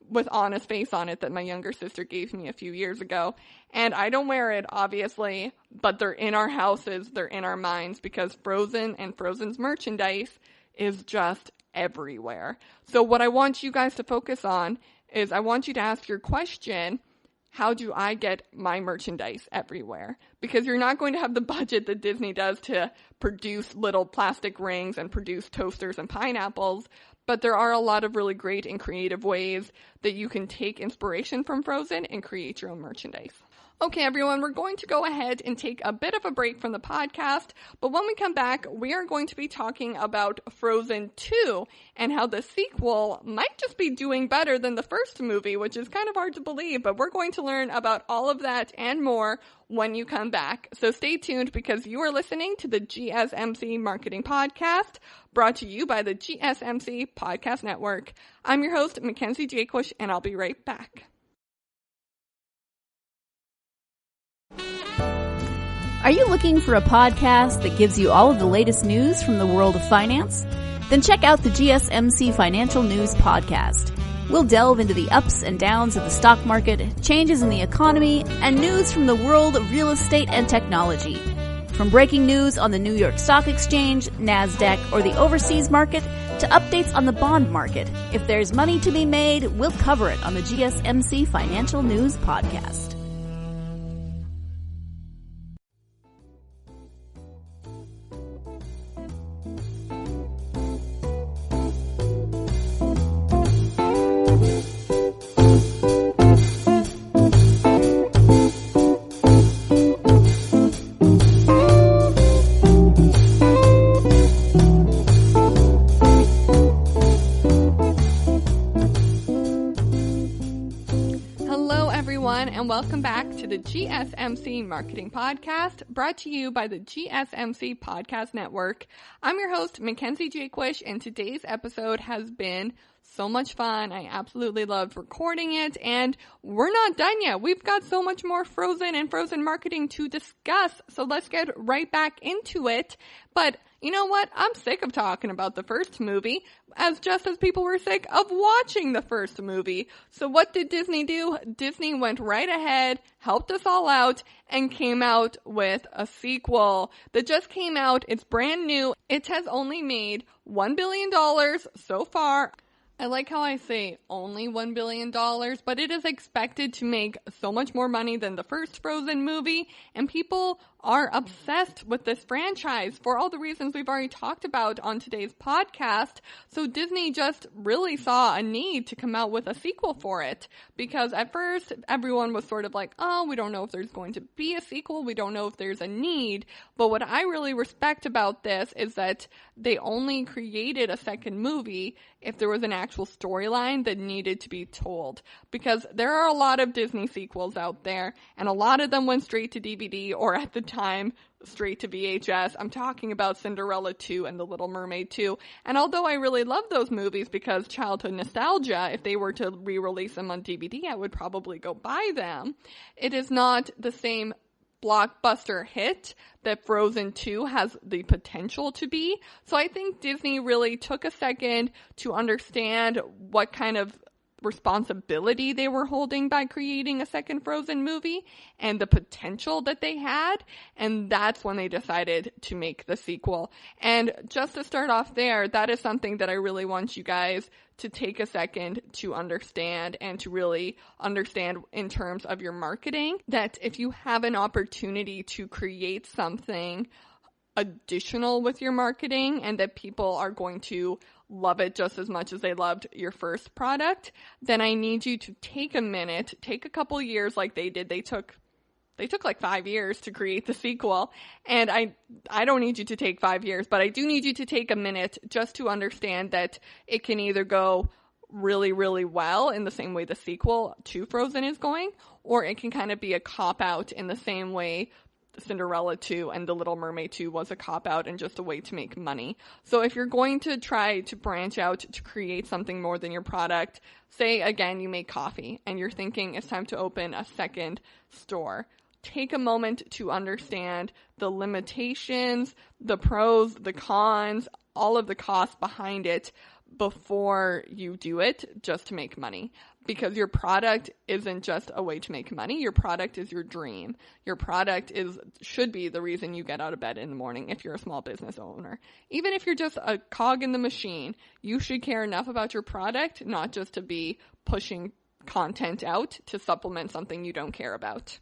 with Anna's face on it that my younger sister gave me a few years ago. And I don't wear it, obviously, but they're in our houses, they're in our minds, because Frozen and Frozen's merchandise is just everywhere. So what I want you guys to focus on is I want you to ask your question, how do I get my merchandise everywhere? Because you're not going to have the budget that Disney does to produce little plastic rings and produce toasters and pineapples, but there are a lot of really great and creative ways that you can take inspiration from Frozen and create your own merchandise. Okay, everyone, we're going to go ahead and take a bit of a break from the podcast, but when we come back, we are going to be talking about Frozen 2 and how the sequel might just be doing better than the first movie, which is kind of hard to believe, but we're going to learn about all of that and more when you come back. So stay tuned because you are listening to the GSMC Marketing Podcast, brought to you by the GSMC Podcast Network. I'm your host, Mackenzie Jaquish, and I'll be right back. Are you looking for a podcast that gives you all of the latest news from the world of finance? Then check out the GSMC Financial News Podcast. We'll delve into the ups and downs of the stock market, changes in the economy, and news from the world of real estate and technology. From breaking news on the New York Stock Exchange, NASDAQ, or the overseas market, to updates on the bond market, if there's money to be made, we'll cover it on the GSMC Financial News Podcast. welcome back to the GSMC Marketing Podcast, brought to you by the GSMC Podcast Network. I'm your host, Mackenzie Jaquish, and today's episode has been so much fun. I absolutely loved recording it, and we're not done yet. We've got so much more Frozen and Frozen marketing to discuss, so let's get right back into it. But you know what? I'm sick of talking about the first movie, just as people were sick of watching the first movie. So what did Disney do? Disney went right ahead, helped us all out, and came out with a sequel that just came out. It's brand new. It has only made $1 billion so far. I like how I say only $1 billion, but it is expected to make so much more money than the first Frozen movie, and people are obsessed with this franchise for all the reasons we've already talked about on today's podcast. So Disney just really saw a need to come out with a sequel for it, because at first everyone was sort of like, oh, we don't know if there's going to be a sequel, we don't know if there's a need. But what I really respect about this is that they only created a second movie if there was an actual storyline that needed to be told, because there are a lot of Disney sequels out there, and a lot of them went straight to DVD, or at the time straight to VHS. I'm talking about Cinderella 2 and The Little Mermaid 2. And although I really love those movies because childhood nostalgia, if they were to re-release them on DVD, I would probably go buy them. It is not the same blockbuster hit that Frozen 2 has the potential to be. So I think Disney really took a second to understand what kind of responsibility they were holding by creating a second Frozen movie and the potential that they had, and that's when they decided to make the sequel. And just to start off there, that is something that I really want you guys to take a second to understand, and to really understand in terms of your marketing, that if you have an opportunity to create something additional with your marketing and that people are going to love it just as much as they loved your first product, then I need you to take a minute, take a couple years like they did. They took like 5 years to create the sequel, and I don't need you to take 5 years, but I do need you to take a minute just to understand that it can either go really, really well in the same way the sequel to Frozen is going, or it can kind of be a cop-out in the same way Cinderella 2 and The Little Mermaid 2 was a cop-out and just a way to make money. So if you're going to try to branch out to create something more than your product, say again you make coffee and you're thinking it's time to open a second store, take a moment to understand the limitations, the pros, the cons, all of the costs behind it before you do it just to make money. Because your product isn't just a way to make money. Your product is your dream. Your product should be the reason you get out of bed in the morning if you're a small business owner. Even if you're just a cog in the machine, you should care enough about your product, not just to be pushing content out to supplement something you don't care about.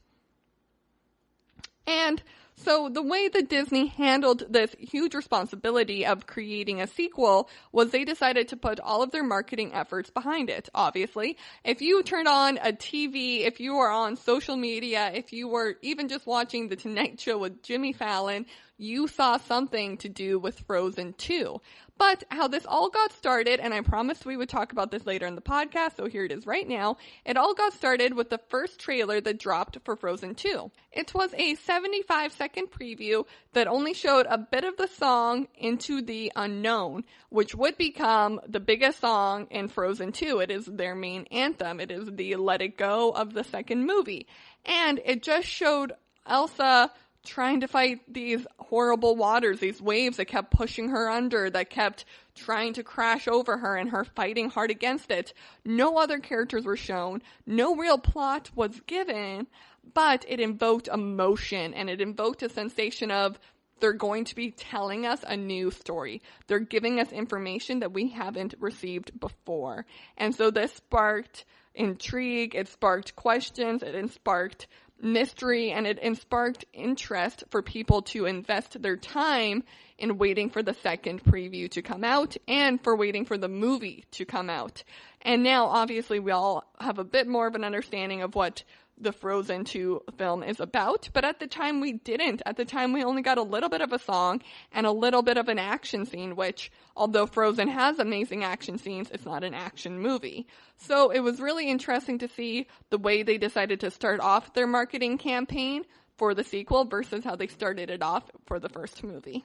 And so the way that Disney handled this huge responsibility of creating a sequel was they decided to put all of their marketing efforts behind it. Obviously, if you turned on a TV, if you were on social media, if you were even just watching The Tonight Show with Jimmy Fallon, you saw something to do with Frozen 2. But how this all got started, and I promised we would talk about this later in the podcast, so here it is right now. It all got started with the first trailer that dropped for Frozen 2. It was a 75-second preview that only showed a bit of the song Into the Unknown, which would become the biggest song in Frozen 2. It is their main anthem. It is the Let It Go of the second movie. And it just showed Elsa trying to fight these horrible waters, these waves that kept pushing her under, that kept trying to crash over her, and her fighting hard against it. No other characters were shown. No real plot was given, but it invoked emotion, and it invoked a sensation of they're going to be telling us a new story. They're giving us information that we haven't received before. And so this sparked intrigue, it sparked questions, it sparked mystery, and it sparked interest for people to invest their time in waiting for the second preview to come out and for waiting for the movie to come out. And now, obviously, we all have a bit more of an understanding of what the Frozen 2 film is about, but at the time we didn't. At the time we only got a little bit of a song and a little bit of an action scene, which, although Frozen has amazing action scenes, it's not an action movie. So it was really interesting to see the way they decided to start off their marketing campaign for the sequel versus how they started it off for the first movie.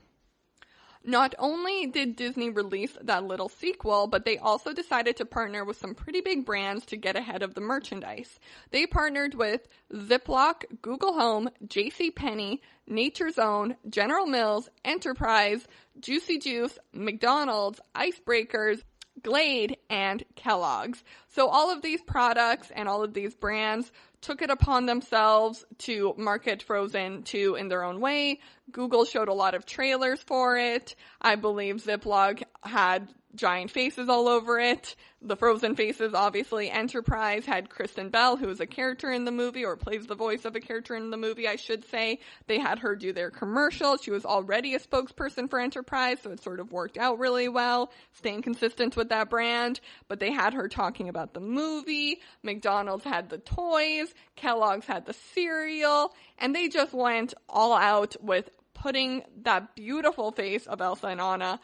Not only did Disney release that little sequel, but they also decided to partner with some pretty big brands to get ahead of the merchandise. They partnered with Ziploc, Google Home, JCPenney, Nature's Own, General Mills, Enterprise, Juicy Juice, McDonald's, Icebreakers, Glade, and Kellogg's. So all of these products and all of these brands took it upon themselves to market Frozen 2 in their own way. Google showed a lot of trailers for it. I believe Ziploc had giant faces all over it. The Frozen faces, obviously. Enterprise had Kristen Bell, who is a character in the movie, or plays the voice of a character in the movie, I should say. They had her do their commercial. She was already a spokesperson for Enterprise, so it sort of worked out really well, staying consistent with that brand. But they had her talking about the movie. McDonald's had the toys. Kellogg's had the cereal. And they just went all out with putting that beautiful face of Elsa and Anna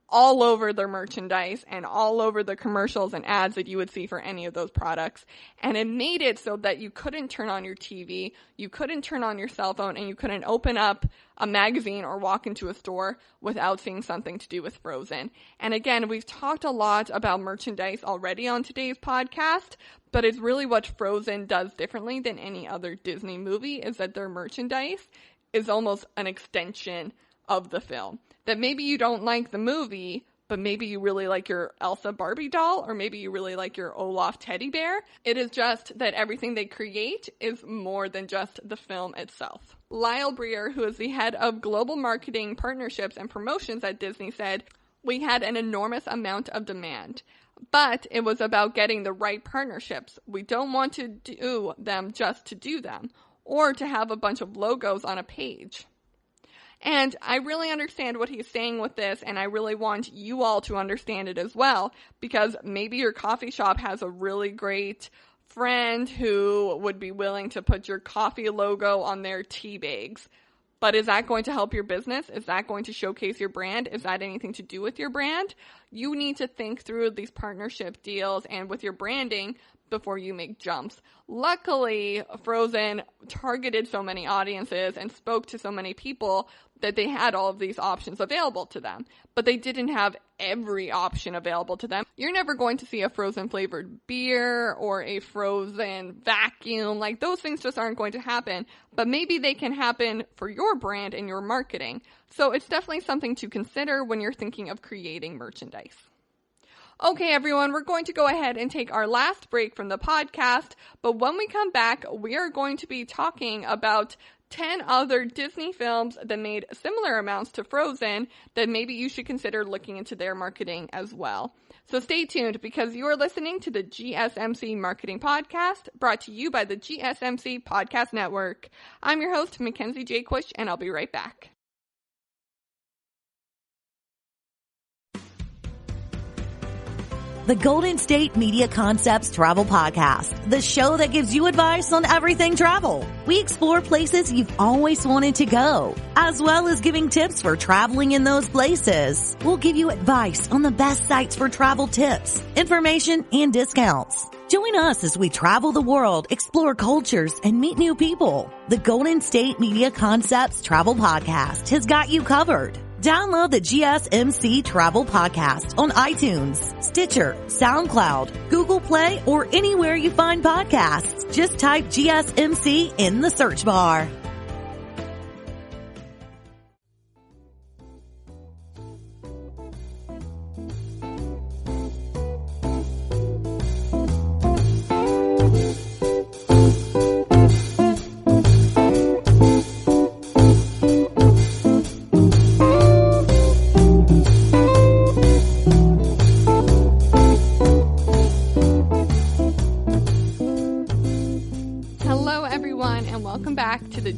all over their merchandise and all over the commercials and ads that you would see for any of those products. And it made it so that you couldn't turn on your TV, you couldn't turn on your cell phone, and you couldn't open up a magazine or walk into a store without seeing something to do with Frozen. And again, we've talked a lot about merchandise already on today's podcast, but it's really what Frozen does differently than any other Disney movie, is that their merchandise is almost an extension of the film. That maybe you don't like the movie, but maybe you really like your Elsa Barbie doll, or maybe you really like your Olaf teddy bear. It is just that everything they create is more than just the film itself. Lyle Breer, who is the head of global marketing, partnerships, and promotions at Disney, said, "We had an enormous amount of demand, but it was about getting the right partnerships. We don't want to do them just to do them, or to have a bunch of logos on a page." And I really understand what he's saying with this, and I really want you all to understand it as well, because maybe your coffee shop has a really great friend who would be willing to put your coffee logo on their tea bags. But is that going to help your business? Is that going to showcase your brand? Is that anything to do with your brand? You need to think through these partnership deals and with your branding before you make jumps. Luckily, Frozen targeted so many audiences and spoke to so many people that they had all of these options available to them. But they didn't have every option available to them. You're never going to see a Frozen flavored beer or a Frozen vacuum. Like, those things just aren't going to happen. But maybe they can happen for your brand and your marketing. So it's definitely something to consider when you're thinking of creating merchandise. Okay, everyone, we're going to go ahead and take our last break from the podcast, but when we come back, we are going to be talking about 10 other Disney films that made similar amounts to Frozen that maybe you should consider looking into their marketing as well. So stay tuned, because you are listening to the GSMC Marketing Podcast, brought to you by the GSMC Podcast Network. I'm your host, Mackenzie Jaquish, and I'll be right back. The Golden State Media Concepts Travel Podcast, the show that gives you advice on everything travel. We explore places you've always wanted to go, as well as giving tips for traveling in those places. We'll give you advice on the best sites for travel tips, information, and discounts. Join us as we travel the world, explore cultures, and meet new people. The Golden State Media Concepts Travel Podcast has got you covered. Download the GSMC Travel Podcast on iTunes, Stitcher, SoundCloud, Google Play, or anywhere you find podcasts. Just type GSMC in the search bar.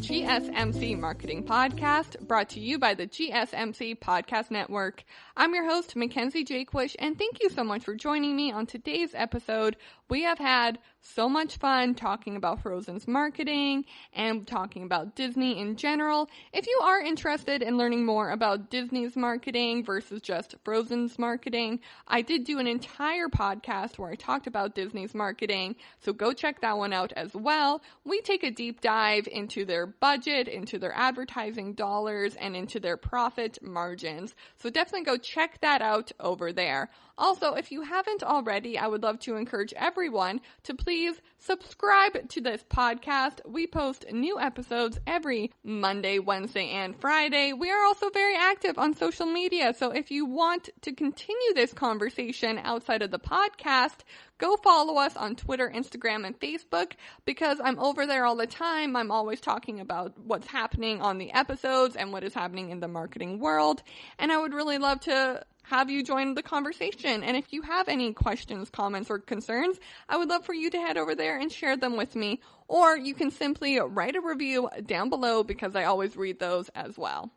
GSMC Marketing Podcast, brought to you by the GSMC Podcast Network. I'm your host, Mackenzie Jaquish, and thank you so much for joining me on today's episode. We have had so much fun talking about Frozen's marketing and talking about Disney in general. If you are interested in learning more about Disney's marketing versus just Frozen's marketing, I did do an entire podcast where I talked about Disney's marketing, so go check that one out as well. We take a deep dive into their budget, into their advertising dollars, and into their profit margins. So definitely go check that out over there. Also, if you haven't already, I would love to encourage everyone to please subscribe to this podcast. We post new episodes every Monday, Wednesday, and Friday. We are also very active on social media, so if you want to continue this conversation outside of the podcast, go follow us on Twitter, Instagram, and Facebook, because I'm over there all the time. I'm always talking about what's happening on the episodes and what is happening in the marketing world, and I would really love to have you join the conversation. And if you have any questions, comments, or concerns, I would love for you to head over there and share them with me. Or you can simply write a review down below, because I always read those as well.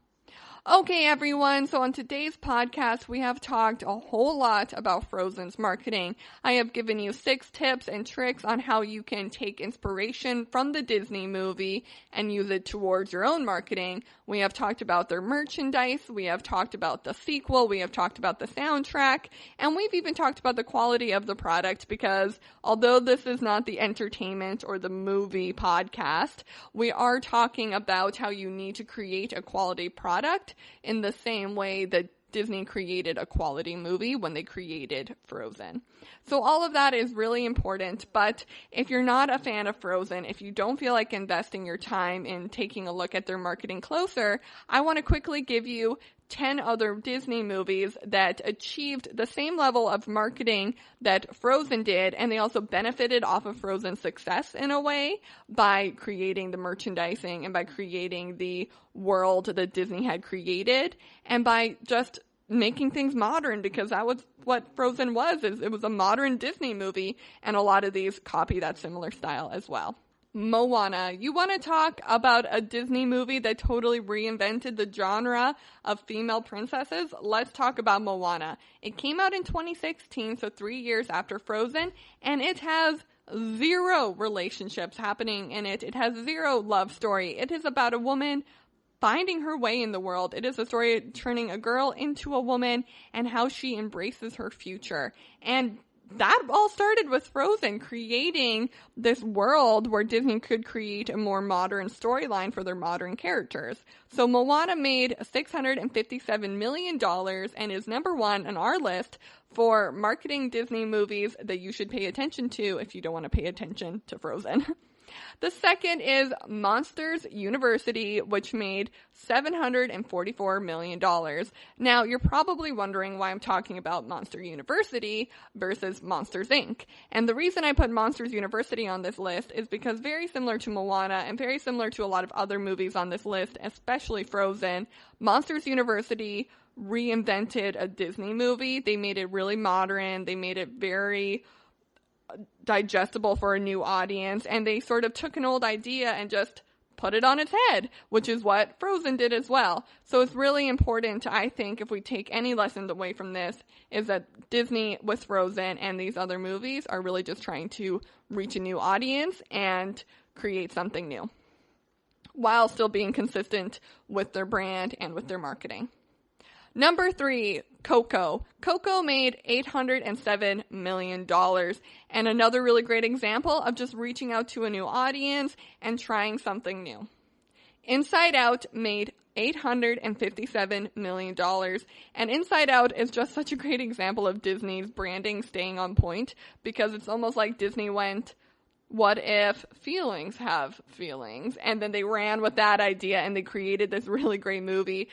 Okay, everyone, so on today's podcast, we have talked a whole lot about Frozen's marketing. I have given you 6 tips and tricks on how you can take inspiration from the Disney movie and use it towards your own marketing. We have talked about their merchandise, we have talked about the sequel, we have talked about the soundtrack, and we've even talked about the quality of the product, because although this is not the entertainment or the movie podcast, we are talking about how you need to create a quality product in the same way that Disney created a quality movie when they created Frozen. So all of that is really important, but if you're not a fan of Frozen, if you don't feel like investing your time in taking a look at their marketing closer, I want to quickly give you 10 other Disney movies that achieved the same level of marketing that Frozen did, and they also benefited off of Frozen's success in a way by creating the merchandising and by creating the world that Disney had created, and by just making things modern, because that was what Frozen was. It was a modern Disney movie, and a lot of these copy that similar style as well. Moana. You want to talk about a Disney movie that totally reinvented the genre of female princesses? Let's talk about Moana. It came out in 2016, so 3 years after Frozen, and it has 0 relationships happening in it. It has 0 love story. It is about a woman finding her way in the world. It is a story of turning a girl into a woman and how she embraces her future. And that all started with Frozen creating this world where Disney could create a more modern storyline for their modern characters. So Moana made $657 million and is number 1 on our list for marketing Disney movies that you should pay attention to if you don't want to pay attention to Frozen. The second is Monsters University, which made $744 million. Now, you're probably wondering why I'm talking about Monster University versus Monsters, Inc. And the reason I put Monsters University on this list is because, very similar to Moana and very similar to a lot of other movies on this list, especially Frozen, Monsters University reinvented a Disney movie. They made it really modern. They made it very digestible for a new audience, and they sort of took an old idea and just put it on its head, which is what Frozen did as well. So it's really important, I think, if we take any lessons away from this, is that Disney with Frozen and these other movies are really just trying to reach a new audience and create something new, while still being consistent with their brand and with their marketing. Number 3, Coco. Coco made $807 million, and another really great example of just reaching out to a new audience and trying something new. Inside Out made $857 million, and Inside Out is just such a great example of Disney's branding staying on point, because it's almost like Disney went, what if feelings have feelings? And then they ran with that idea and they created this really great movie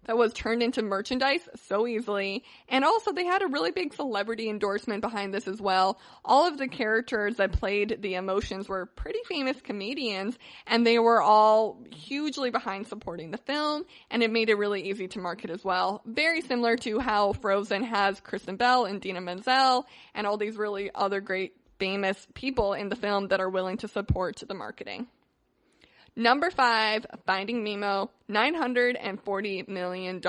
that was turned into merchandise so easily. And also they had a really big celebrity endorsement behind this as well. All of the characters that played the emotions were pretty famous comedians, and they were all hugely behind supporting the film, and it made it really easy to market as well. Very similar to how Frozen has Kristen Bell and Dina Menzel and all these really other great famous people in the film that are willing to support the marketing. Number 5, Finding Nemo, $940 million.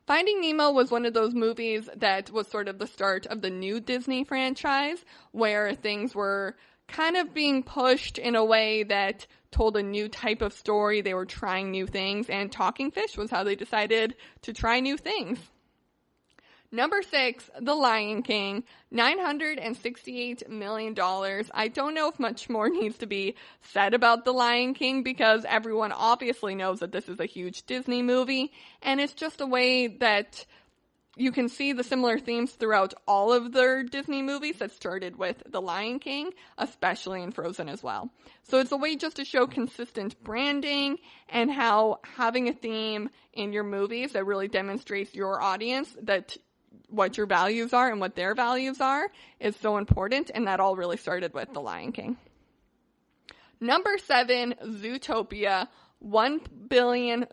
Finding Nemo was one of those movies that was sort of the start of the new Disney franchise, where things were kind of being pushed in a way that told a new type of story. They were trying new things, and talking fish was how they decided to try new things. Number 6, The Lion King, $968 million. I don't know if much more needs to be said about The Lion King because everyone obviously knows that this is a huge Disney movie, and it's just a way that you can see the similar themes throughout all of their Disney movies that started with The Lion King, especially in Frozen as well. So it's a way just to show consistent branding and how having a theme in your movies that really demonstrates your audience that what your values are and what their values are is so important, and that all really started with The Lion King. Number 7, Zootopia, $1 billion.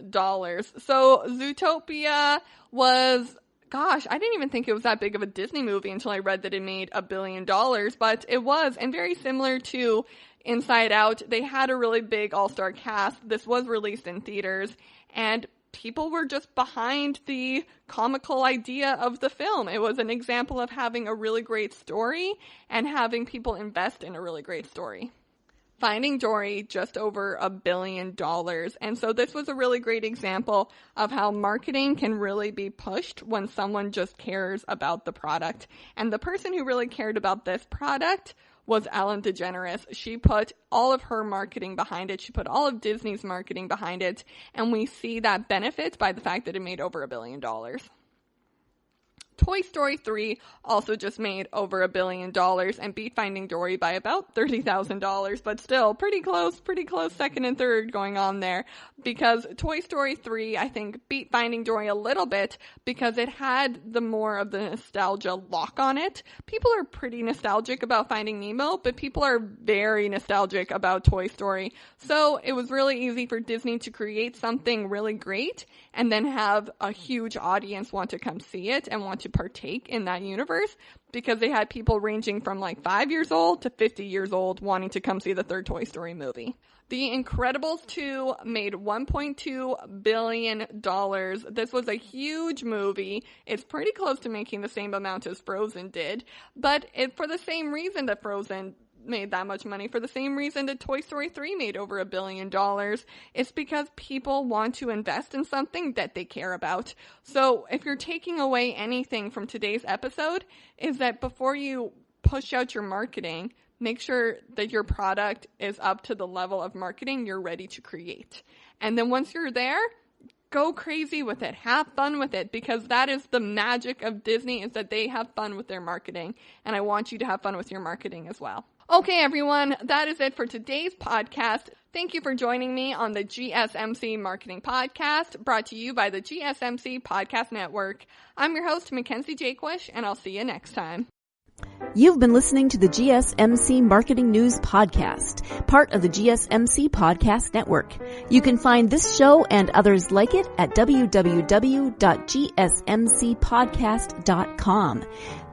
So Zootopia was, gosh, I didn't even think it was that big of a Disney movie until I read that it made $1 billion, but it was, and very similar to Inside Out, they had a really big all-star cast. This was released in theaters, and people were just behind the comical idea of the film. It was an example of having a really great story and having people invest in a really great story. Finding Dory, just over $1 billion. And so this was a really great example of how marketing can really be pushed when someone just cares about the product. And the person who really cared about this product was Ellen DeGeneres. She put all of her marketing behind it. She put all of Disney's marketing behind it. And we see that benefit by the fact that it made over $1 billion. Toy Story 3 also just made over $1 billion and beat Finding Dory by about $30,000, but still pretty close second and third going on there, because Toy Story 3, I think, beat Finding Dory a little bit because it had the more of the nostalgia lock on it. People are pretty nostalgic about Finding Nemo, but people are very nostalgic about Toy Story. So it was really easy for Disney to create something really great and then have a huge audience want to come see it and want to partake in that universe, because they had people ranging from like 5 years old to 50 years old wanting to come see the third Toy Story movie. The Incredibles 2 made $1.2 billion. This was a huge movie. It's pretty close to making the same amount as Frozen did, but for the same reason that Frozen made that much money, for the same reason that Toy Story 3 made over $1 billion. It's because people want to invest in something that they care about. So if you're taking away anything from today's episode, is that before you push out your marketing, make sure that your product is up to the level of marketing you're ready to create. And then once you're there, go crazy with it. Have fun with it, because that is the magic of Disney, is that they have fun with their marketing. And I want you to have fun with your marketing as well. Okay, everyone, that is it for today's podcast. Thank you for joining me on the GSMC Marketing Podcast, brought to you by the GSMC Podcast Network. I'm your host, Mackenzie Jaquish, and I'll see you next time. You've been listening to the GSMC Marketing News Podcast, part of the GSMC Podcast Network. You can find this show and others like it at www.gsmcpodcast.com.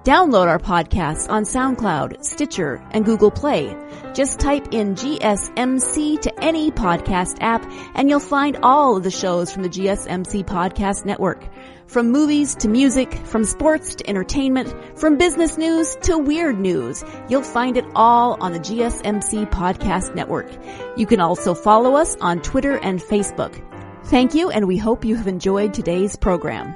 Download our podcasts on SoundCloud, Stitcher, and Google Play. Just type in GSMC to any podcast app, and you'll find all of the shows from the GSMC Podcast Network. From movies to music, from sports to entertainment, from business news to weird news, you'll find it all on the GSMC Podcast Network. You can also follow us on Twitter and Facebook. Thank you, and we hope you have enjoyed today's program.